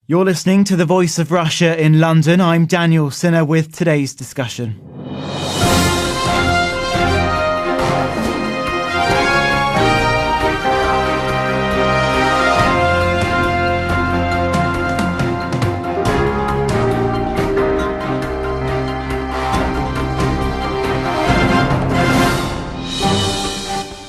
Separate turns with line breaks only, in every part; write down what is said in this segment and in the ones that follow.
You're listening to The Voice of Russia in London. I'm Daniel Cinna with today's discussion.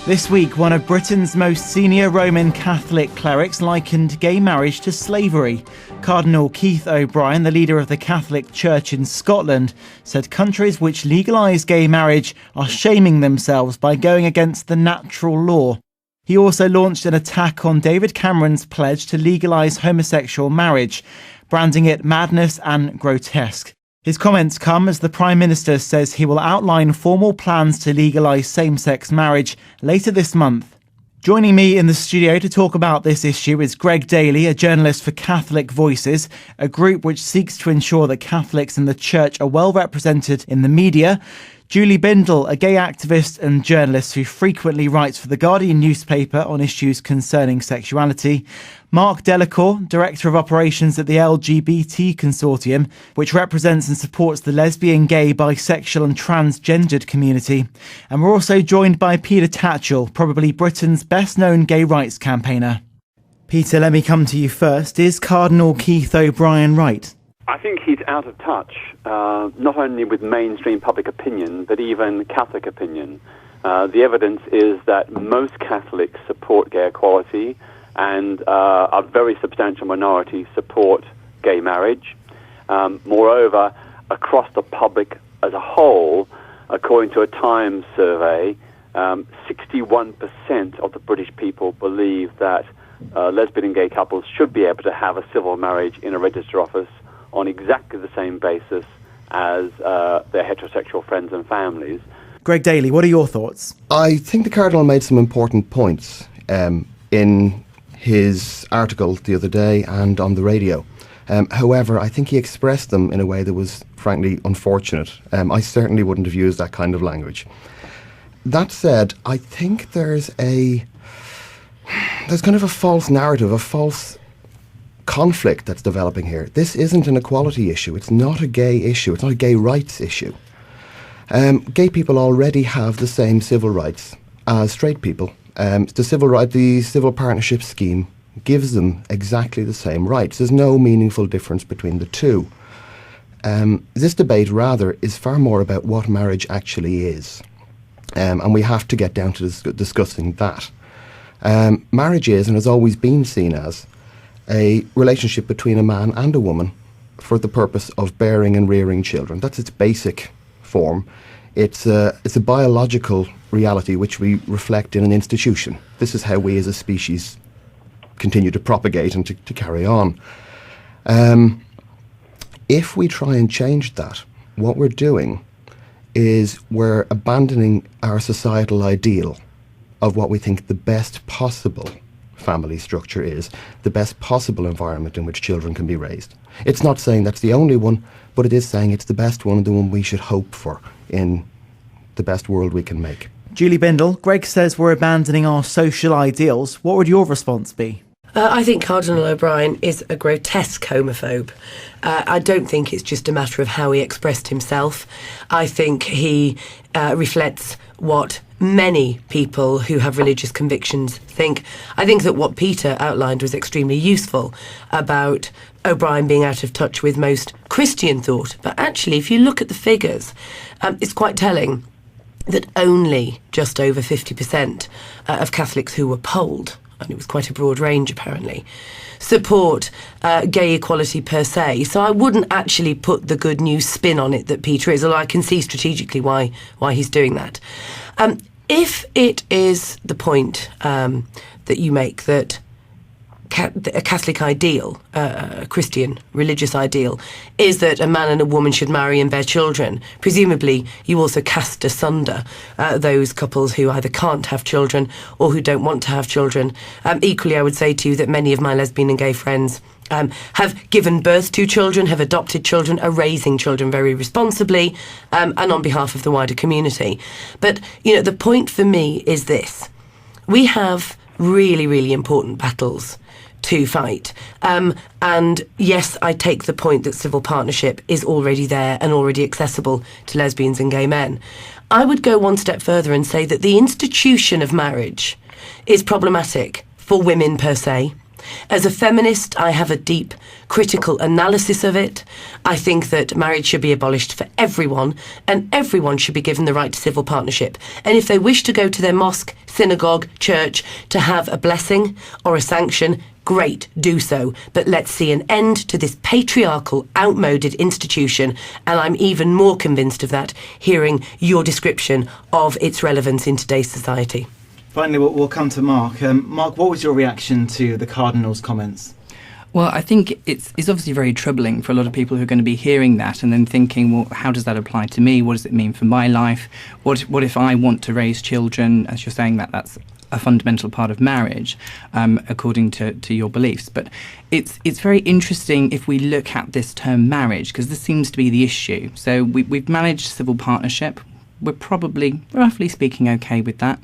This week, one of Britain's most senior Roman Catholic clerics likened gay marriage to slavery. Cardinal Keith O'Brien, the leader of the Catholic Church in Scotland, said countries which legalise gay marriage are shaming themselves by going against the natural law. He also launched an attack on David Cameron's pledge to legalise homosexual marriage, branding it madness and grotesque. His comments come as the Prime Minister says he will outline formal plans to legalise same-sex marriage later this month. Joining me in the studio to talk about this issue is Greg Daly, a journalist for Catholic Voices, a group which seeks to ensure that Catholics in the Church are well represented in the media. Julie Bindel, a gay activist and journalist who frequently writes for The Guardian newspaper on issues concerning sexuality. Mark Delacour, Director of Operations at the LGBT Consortium, which represents and supports the lesbian, gay, bisexual and transgendered community. And we're also joined by Peter Tatchell, probably Britain's best-known gay rights campaigner. Peter, let me come to you first. Is Cardinal Keith O'Brien right?
I think he's out of touch, not only with mainstream public opinion, but even Catholic opinion. The evidence is that most Catholics support gay equality, and a very substantial minority support gay marriage. Moreover, across the public as a whole, according to a Times survey, 61% of the British people believe that lesbian and gay couples should be able to have a civil marriage in a register office on exactly the same basis as their heterosexual friends and families.
Greg Daly, what are your thoughts?
I think the Cardinal made some important points in his article the other day and on the radio. However, I think he expressed them in a way that was frankly unfortunate. I certainly wouldn't have used that kind of language. That said, I think there's kind of a false narrative, a false conflict that's developing here. This isn't an equality issue. It's not a gay issue. It's not a gay rights issue. Gay people already have the same civil rights as straight people. The civil partnership scheme gives them exactly the same rights. There's no meaningful difference between the two. This debate, rather, is far more about what marriage actually is. And we have to get down to discussing that. Marriage is, and has always been seen as, a relationship between a man and a woman for the purpose of bearing and rearing children. That's its basic form. It's a biological reality which we reflect in an institution. This is how we as a species continue to propagate and to carry on. If we try and change that, what we're doing is we're abandoning our societal ideal of what we think the best possible family structure is, the best possible environment in which children can be raised. It's not saying that's the only one, but it is saying it's the best one, the one we should hope for in the best world we can make.
Julie Bindel, Greg says we're abandoning our social ideals. What would your response be?
I think Cardinal O'Brien is a grotesque homophobe. I don't think it's just a matter of how he expressed himself. I think he reflects what many people who have religious convictions think. I think that what Peter outlined was extremely useful about O'Brien being out of touch with most Christian thought. But actually, if you look at the figures, it's quite telling that only just over 50% of Catholics who were polled, and it was quite a broad range apparently, support gay equality per se. So I wouldn't actually put the good news spin on it that Peter is, although I can see strategically why he's doing that. If it is the point that you make that a Catholic ideal, a Christian religious ideal, is that a man and a woman should marry and bear children, presumably you also cast asunder those couples who either can't have children or who don't want to have children. Equally, I would say to you that many of my lesbian and gay friends have given birth to children, have adopted children, are raising children very responsibly, and on behalf of the wider community. But, the point for me is this. We have really, really important battles to fight. And yes, I take the point that civil partnership is already there and already accessible to lesbians and gay men. I would go one step further and say that the institution of marriage is problematic for women per se. As a feminist, I have a deep critical analysis of it. I think that marriage should be abolished for everyone, and everyone should be given the right to civil partnership. And if they wish to go to their mosque, synagogue, church to have a blessing or a sanction, great, do so. But let's see an end to this patriarchal, outmoded institution, and I'm even more convinced of that hearing your description of its relevance in today's society.
Finally, we'll come to Mark. Mark, what was your reaction to the Cardinal's comments?
Well, I think it's obviously very troubling for a lot of people who are going to be hearing that and then thinking, well, how does that apply to me? What does it mean for my life? What if I want to raise children? As you're saying, that's a fundamental part of marriage, according to your beliefs. But it's very interesting if we look at this term marriage, because this seems to be the issue. So we've managed civil partnership. We're probably, roughly speaking, okay with that.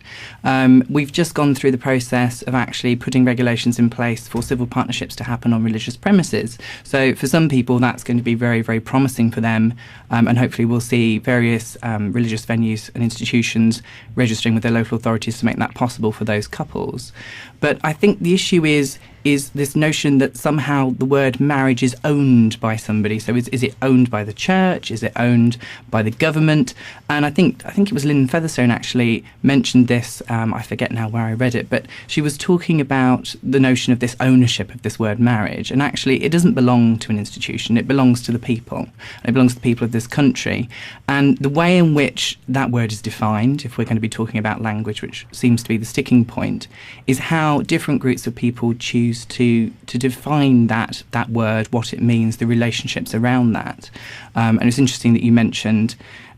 We've just gone through the process of actually putting regulations in place for civil partnerships to happen on religious premises. So for some people, that's going to be very, very promising for them. And hopefully we'll see various religious venues and institutions registering with their local authorities to make that possible for those couples. But I think the issue is this notion that somehow the word marriage is owned by somebody. So is it owned by the church? Is it owned by the government? And I think it was Lynn Featherstone actually mentioned this. I forget now where I read it, but she was talking about the notion of this ownership of this word marriage. And actually, it doesn't belong to an institution. It belongs to the people. It belongs to the people of this country. And the way in which that word is defined, if we're going to be talking about language, which seems to be the sticking point, is how different groups of people choose to define that word, what it means, the relationships around that. And it's interesting that you mentioned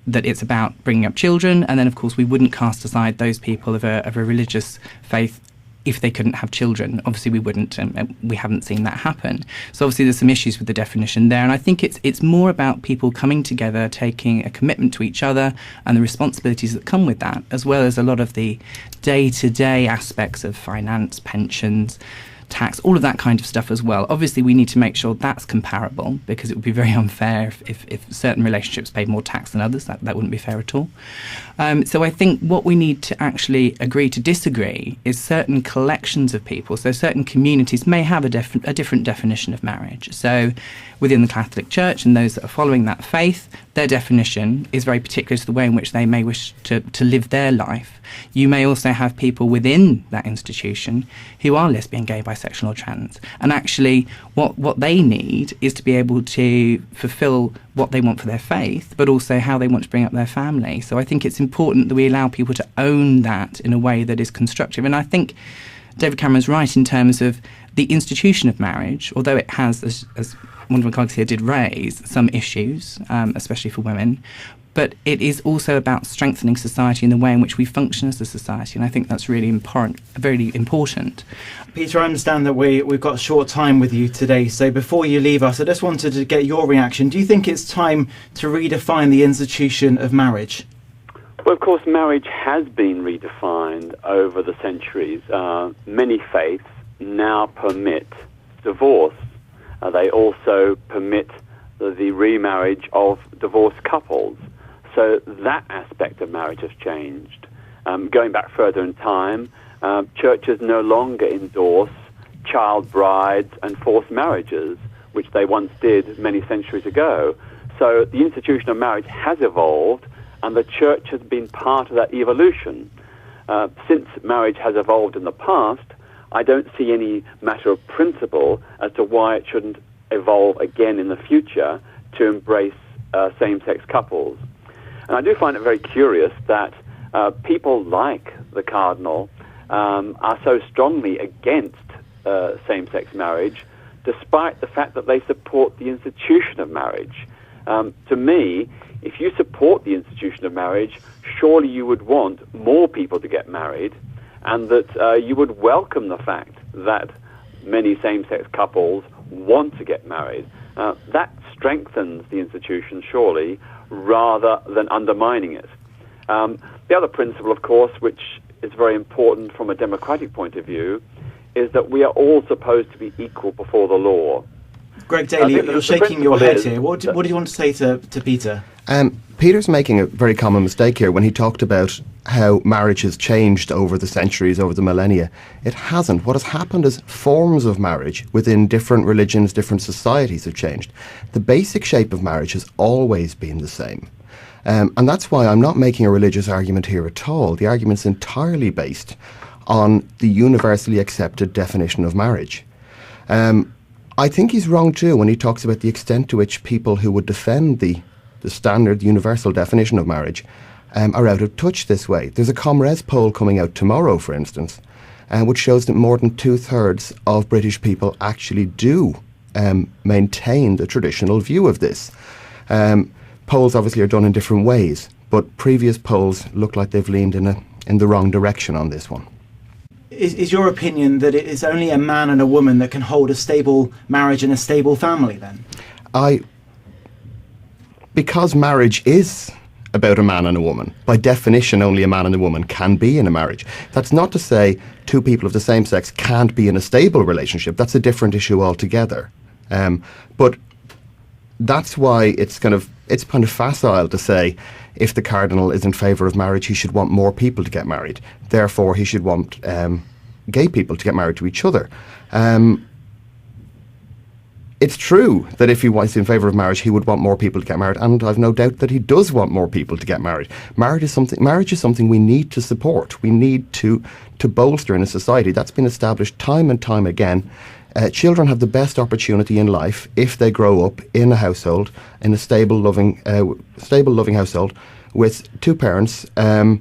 that it's about bringing up children, and then of course we wouldn't cast aside those people of a religious faith if they couldn't have children. Obviously we wouldn't, and we haven't seen that happen. So obviously there's some issues with the definition there, and I think it's more about people coming together, taking a commitment to each other and the responsibilities that come with that, as well as a lot of the day-to-day aspects of finance, pensions, tax, all of that kind of stuff as well. Obviously, we need to make sure that's comparable, because it would be very unfair if certain relationships paid more tax than others. That wouldn't be fair at all. So I think what we need to actually agree to disagree is certain collections of people. So certain communities may have a different definition of marriage. So within the Catholic Church and those that are following that faith, their definition is very particular to the way in which they may wish to live their life. You may also have people within that institution who are lesbian, gay, bisexual or trans. And actually what they need is to be able to fulfil what they want for their faith, but also how they want to bring up their family. So I think it's important that we allow people to own that in a way that is constructive. And I think David Cameron's right in terms of the institution of marriage, although it has, as one of my colleagues here did raise, some issues, especially for women. But it is also about strengthening society in the way in which we function as a society, and I think that's really important, very important.
Peter, I understand that we've got a short time with you today, so before you leave us, I just wanted to get your reaction. Do you think it's time to redefine the institution of marriage?
Well, of course, marriage has been redefined over the centuries. Many faiths now permit divorce. They also permit the remarriage of divorced couples. So that aspect of marriage has changed. Going back further in time, churches no longer endorse child brides and forced marriages, which they once did many centuries ago. So the institution of marriage has evolved, and the church has been part of that evolution. Since marriage has evolved in the past, I don't see any matter of principle as to why it shouldn't evolve again in the future to embrace same-sex couples. And I do find it very curious that people like the Cardinal are so strongly against same-sex marriage, despite the fact that they support the institution of marriage. To me, if you support the institution of marriage, surely you would want more people to get married, and that you would welcome the fact that many same-sex couples want to get married. That strengthens the institution, surely, rather than undermining it. The other principle, of course, which is very important from a democratic point of view, is that we are all supposed to be equal before the law.
Greg Daly, you're shaking your head here. What
that-
do you want to say to Peter?
Peter's making a very common mistake here when he talked about how marriage has changed over the centuries, over the millennia. It hasn't. What has happened is forms of marriage within different religions, different societies have changed. The basic shape of marriage has always been the same. And that's why I'm not making a religious argument here at all. The argument's entirely based on the universally accepted definition of marriage. I think he's wrong too when he talks about the extent to which people who would defend the standard, universal definition of marriage are out of touch this way. There's a Comres poll coming out tomorrow, for instance, which shows that more than 2/3 of British people actually do maintain the traditional view of this. Polls obviously are done in different ways, but previous polls look like they've leaned in the wrong direction on this one.
Is your opinion that it is only a man and a woman that can hold a stable marriage and a stable family then?
Because marriage is about a man and a woman, by definition only a man and a woman can be in a marriage. That's not to say two people of the same sex can't be in a stable relationship. That's a different issue altogether. But that's why it's kind of facile to say if the cardinal is in favour of marriage, he should want more people to get married. Therefore, he should want gay people to get married to each other. It's true that if he was in favour of marriage, he would want more people to get married, and I've no doubt that he does want more people to get married. Marriage is something we need to support. We need to bolster in a society. That's been established time and time again. Children have the best opportunity in life if they grow up in a household, in a stable, loving household with two parents, a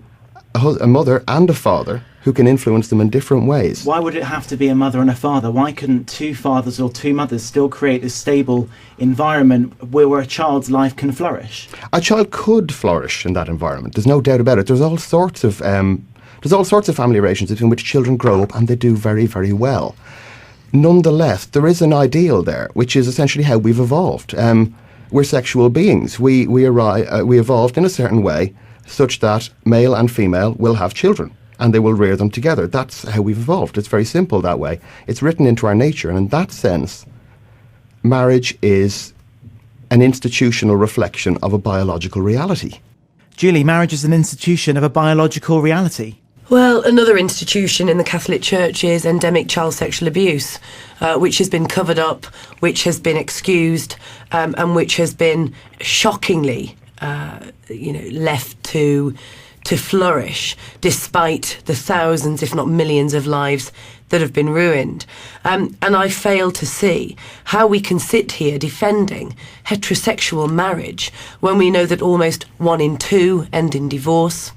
mother and a father who can influence them in different ways.
Why would it have to be a mother and a father? Why couldn't two fathers or two mothers still create a stable environment where a child's life can flourish?
A child could flourish in that environment. There's no doubt about it. There's all sorts of family relationships in which children grow up and they do very, very well. Nonetheless, there is an ideal there, which is essentially how we've evolved. We're sexual beings. We evolved in a certain way such that male and female will have children and they will rear them together. That's how we've evolved. It's very simple that way. It's written into our nature, and in that sense, marriage is an institutional reflection of a biological reality.
Julie, marriage is an institution of a biological reality.
Well, another institution in the Catholic Church is endemic child sexual abuse, which has been covered up, which has been excused, and which has been shockingly, left to flourish, despite the thousands, if not millions, of lives that have been ruined. And I fail to see how we can sit here defending heterosexual marriage when we know that almost 1 in 2 end in divorce,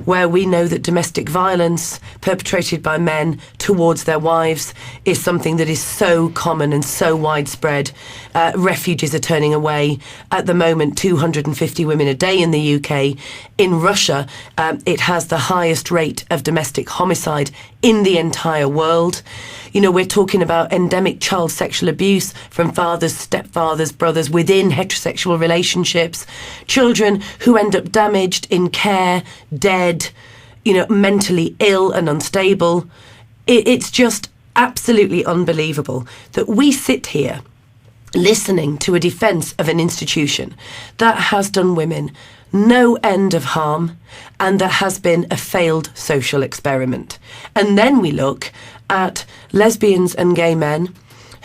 where we know that domestic violence perpetrated by men towards their wives is something that is so common and so widespread. Refugees are turning away. At the moment, 250 women a day in the UK. In Russia, it has the highest rate of domestic homicide in the entire world. You know, we're talking about endemic child sexual abuse from fathers, stepfathers, brothers within heterosexual relationships. Children who end up damaged in care, dead, mentally ill and unstable. It's just absolutely unbelievable that we sit here listening to a defence of an institution that has done women no end of harm and that has been a failed social experiment. And then we look at lesbians and gay men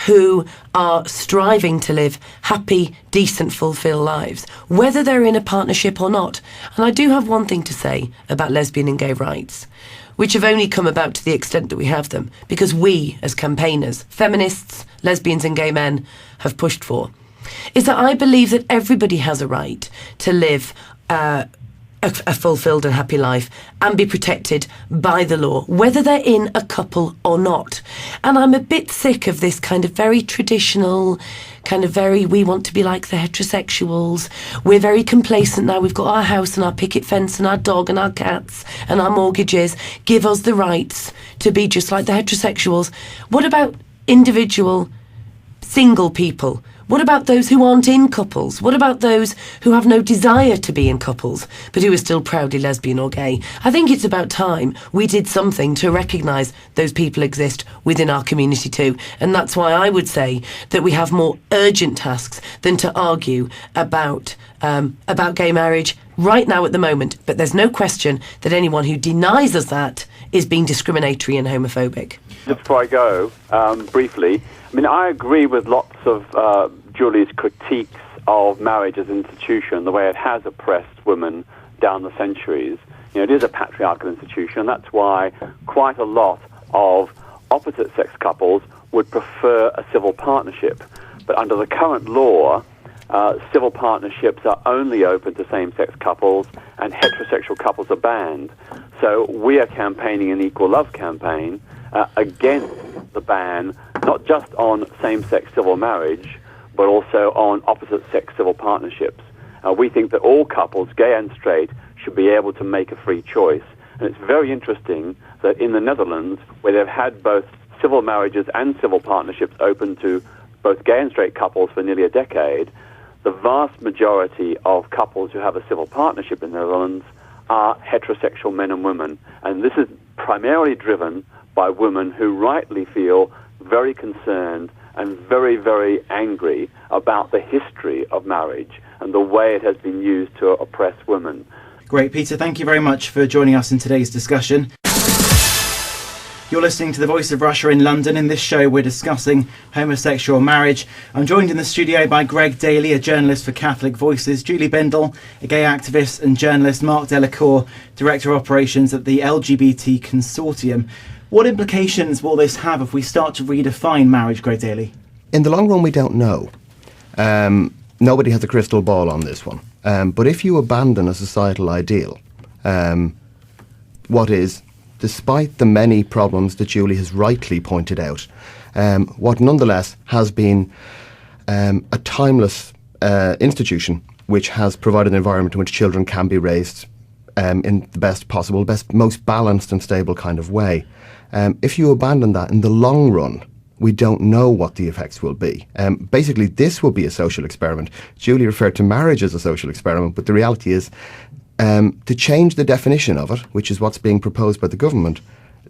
who are striving to live happy, decent, fulfilled lives, whether they're in a partnership or not. And I do have one thing to say about lesbian and gay rights, which have only come about to the extent that we have them, because we, as campaigners, feminists, lesbians and gay men, have pushed for, is that I believe that everybody has a right to live a fulfilled and happy life and be protected by the law, whether they're in a couple or not. And I'm a bit sick of this kind of very traditional, we want to be like the heterosexuals. We're very complacent now. We've got our house and our picket fence and our dog and our cats and our mortgages. Give us the rights to be just like the heterosexuals. What about individual, single people What about those who aren't in couples? What about those who have no desire to be in couples, but who are still proudly lesbian or gay? I think it's about time we did something to recognise those people exist within our community too. And that's why I would say that we have more urgent tasks than to argue about gay marriage right now at the moment. But there's no question that anyone who denies us that is being discriminatory and homophobic.
Just before I go, briefly, I mean, I agree with lots of Julie's critiques of marriage as an institution, the way it has oppressed women down the centuries. You know, it is a patriarchal institution. That's why quite a lot of opposite-sex couples would prefer a civil partnership. But under the current law, civil partnerships are only open to same-sex couples, and heterosexual couples are banned. So we are campaigning an Equal Love campaign against the ban, not just on same-sex civil marriage, but also on opposite-sex civil partnerships. We think that all couples, gay and straight, should be able to make a free choice. And it's very interesting that in the Netherlands, where they've had both civil marriages and civil partnerships open to both gay and straight couples for nearly a decade, the vast majority of couples who have a civil partnership in the Netherlands are heterosexual men and women. And this is primarily driven by women who rightly feel very concerned and very, very angry about the history of marriage and the way it has been used to oppress women.
Great, Peter. Thank you very much for joining us in today's discussion. You're listening to The Voice of Russia in London. In this show, we're discussing homosexual marriage. I'm joined in the studio by Greg Daly, a journalist for Catholic Voices, Julie Bindel, a gay activist and journalist, Mark Delacour, Director of Operations at the LGBT Consortium. What implications will this have if we start to redefine marriage, Greg Daly?
In the long run, we don't know. Nobody has a crystal ball on this one. But if you abandon a societal ideal, what is, despite the many problems that Julie has rightly pointed out, what nonetheless has been a timeless institution which has provided an environment in which children can be raised in the best possible, most balanced and stable kind of way. If you abandon that in the long run, we don't know what the effects will be. Basically, this will be a social experiment. Julie referred to marriage as a social experiment, but the reality is to change the definition of it, which is what's being proposed by the government,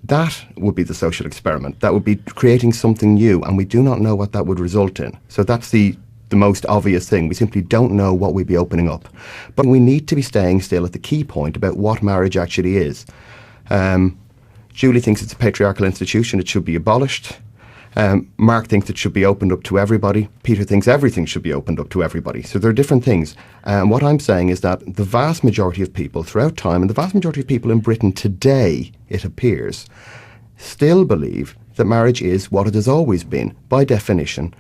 that would be the social experiment. That would be creating something new, and we do not know what that would result in. So that's the most obvious thing. We simply don't know what we'd be opening up. But we need to be staying still at the key point about what marriage actually is. Julie thinks it's a patriarchal institution. It should be abolished. Mark thinks it should be opened up to everybody. Peter thinks everything should be opened up to everybody. So there are different things. And what I'm saying is that the vast majority of people throughout time, and the vast majority of people in Britain today, it appears, still believe that marriage is what it has always been, by definition,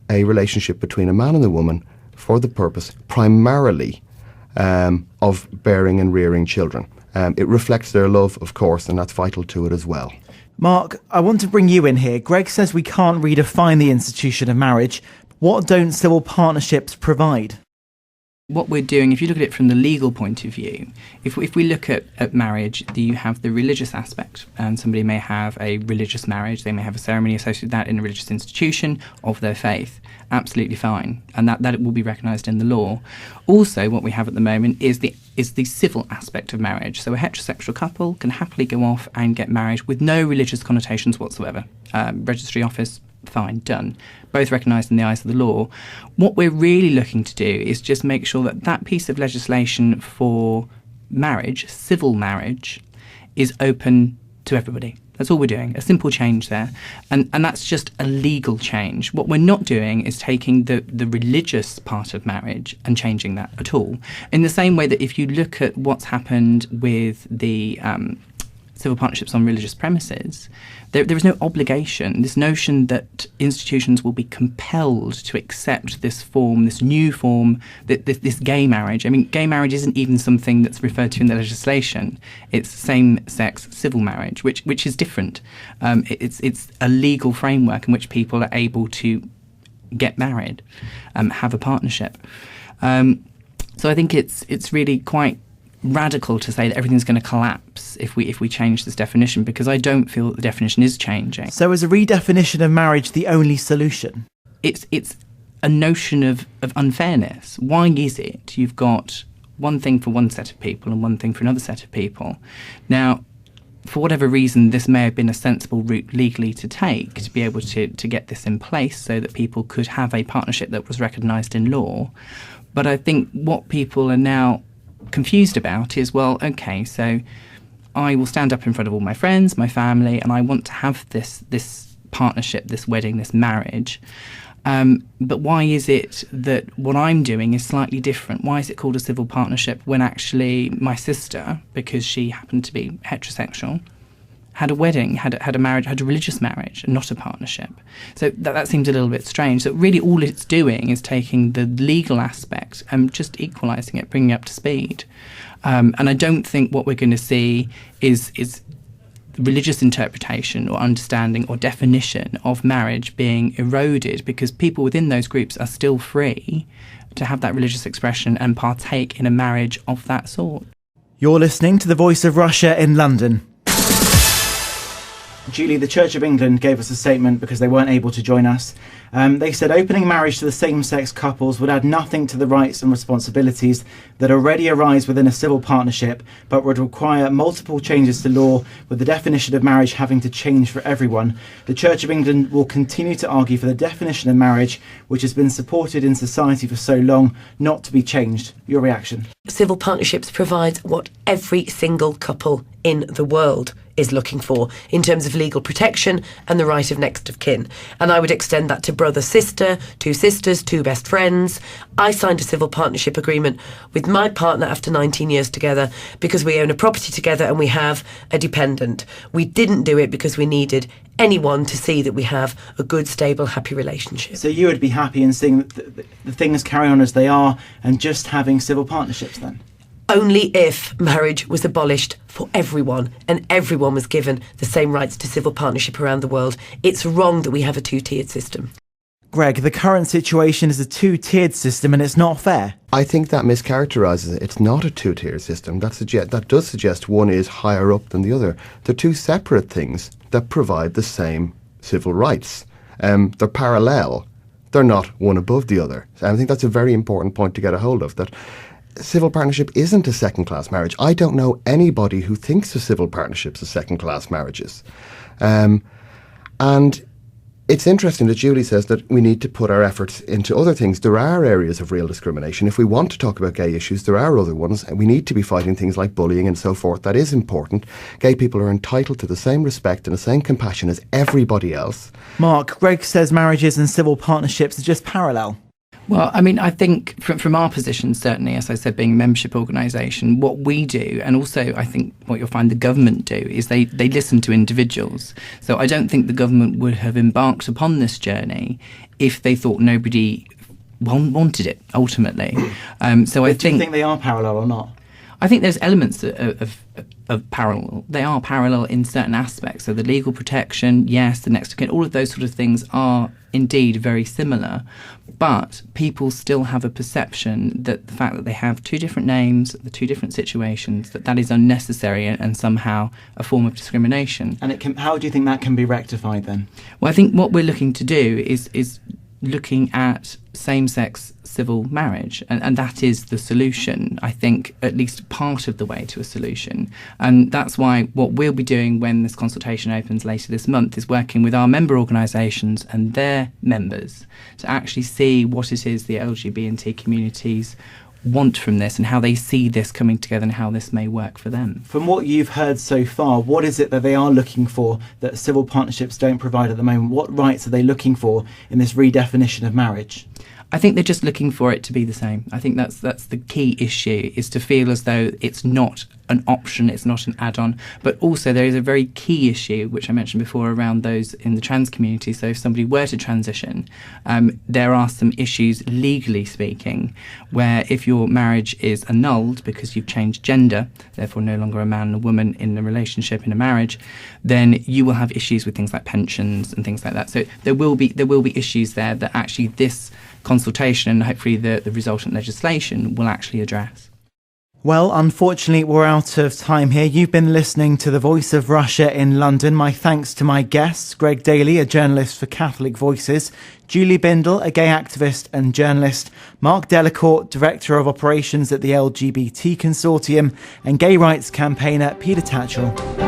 a relationship between a man and a woman for the purpose primarily of bearing and rearing children. It reflects their love, of course, and that's vital to it as well.
Mark, I want to bring you in here. Greg says we can't redefine the institution of marriage. What don't civil partnerships provide?
What we're doing, if you look at it from the legal point of view, if we look at marriage, you have the religious aspect, and somebody may have a religious marriage, they may have a ceremony associated with that in a religious institution of their faith. Absolutely fine, and that will be recognised in the law. Also, what we have at the moment is the civil aspect of marriage. So a heterosexual couple can happily go off and get married with no religious connotations whatsoever. Registry office, fine, done. Both recognised in the eyes of the law. What we're really looking to do is just make sure that that piece of legislation for marriage, civil marriage, is open to everybody. That's all we're doing, a simple change there. And that's just a legal change. What we're not doing is taking the religious part of marriage and changing that at all. In the same way that if you look at what's happened with the civil partnerships on religious premises, there is no obligation, this notion that institutions will be compelled to accept this form, this new form, this gay marriage. I mean, gay marriage isn't even something that's referred to in the legislation. It's same-sex civil marriage, which is different. It's a legal framework in which people are able to get married, have a partnership. So I think it's really quite radical to say that everything's going to collapse if we change this definition, because I don't feel that the definition is changing.
So is a redefinition of marriage the only solution?
It's a notion of unfairness. Why is it you've got one thing for one set of people and one thing for another set of people? Now, for whatever reason, this may have been a sensible route legally to take, to be able to get this in place so that people could have a partnership that was recognised in law. But I think what people are now confused about is, well, okay, so I will stand up in front of all my friends, my family, and I want to have this partnership, this wedding, this marriage. But why is it that what I'm doing is slightly different? Why is it called a civil partnership when actually my sister, because she happened to be heterosexual, had a wedding, had a marriage, had a religious marriage, and not a partnership? So that seems a little bit strange. So really all it's doing is taking the legal aspect and just equalising it, bringing it up to speed. And I don't think what we're going to see is religious interpretation or understanding or definition of marriage being eroded, because people within those groups are still free to have that religious expression and partake in a marriage of that sort.
You're listening to The Voice of Russia in London. Julie, the Church of England gave us a statement because they weren't able to join us. They said opening marriage to the same-sex couples would add nothing to the rights and responsibilities that already arise within a civil partnership, but would require multiple changes to law, with the definition of marriage having to change for everyone. The Church of England will continue to argue for the definition of marriage, which has been supported in society for so long, not to be changed. Your reaction?
Civil partnerships provide what every single couple in the world is looking for in terms of legal protection and the right of next of kin. And I would extend that to brother, sister, two sisters, two best friends. I signed a civil partnership agreement with my partner after 19 years together because we own a property together and we have a dependent. We didn't do it because we needed anyone to see that we have a good, stable, happy relationship.
So you would be happy in seeing the things carry on as they are and just having civil partnerships then?
Only if marriage was abolished for everyone and everyone was given the same rights to civil partnership around the world. It's wrong that we have a two-tiered system.
Greg, the current situation is a two-tiered system and it's not fair.
I think that mischaracterises it. It's not a two-tier system. That does suggest one is higher up than the other. They're two separate things that provide the same civil rights. They're parallel. They're not one above the other. And I think that's a very important point to get a hold of, that civil partnership isn't a second-class marriage. I don't know anybody who thinks of civil partnerships as second-class marriages. And it's interesting that Julie says that we need to put our efforts into other things. There are areas of real discrimination. If we want to talk about gay issues, there are other ones. And we need to be fighting things like bullying and so forth. That is important. Gay people are entitled to the same respect and the same compassion as everybody else.
Mark, Greg says marriages and civil partnerships are just parallel.
Well, I mean, I think from our position, certainly, as I said, being a membership organisation, what we do, and also I think what you'll find the government do, is they listen to individuals. So I don't think the government would have embarked upon this journey if they thought nobody wanted it, ultimately. So I
do you think they are parallel or not?
I think there's elements of parallel. They are parallel in certain aspects. So the legal protection, yes, the next of kin, all of those sort of things are indeed very similar. But people still have a perception that the fact that they have two different names, the two different situations, that is unnecessary and somehow a form of discrimination.
And how do you think that can be rectified then?
Well, I think what we're looking to do is looking at same-sex civil marriage, and that is the solution, I think, at least part of the way to a solution. And that's why what we'll be doing when this consultation opens later this month is working with our member organisations and their members to actually see what it is the LGBT communities want from this and how they see this coming together and how this may work for them.
From what you've heard so far, what is it that they are looking for that civil partnerships don't provide at the moment? What rights are they looking for in this redefinition of marriage?
I think they're just looking for it to be the same. I think that's the key issue, is to feel as though it's not an option, it's not an add-on. But also there is a very key issue, which I mentioned before, around those in the trans community. So if somebody were to transition, there are some issues, legally speaking, where if your marriage is annulled because you've changed gender, therefore no longer a man and a woman in a relationship, in a marriage, then you will have issues with things like pensions and things like that. So there will be issues there that actually this consultation and hopefully the resultant legislation will actually address.
Well, unfortunately, we're out of time here. You've been listening to The Voice of Russia in London. My thanks to my guests, Greg Daly, a journalist for Catholic Voices, Julie Bindel, a gay activist and journalist, Mark Delacourt, Director of Operations at the LGBT Consortium, and gay rights campaigner Peter Tatchell.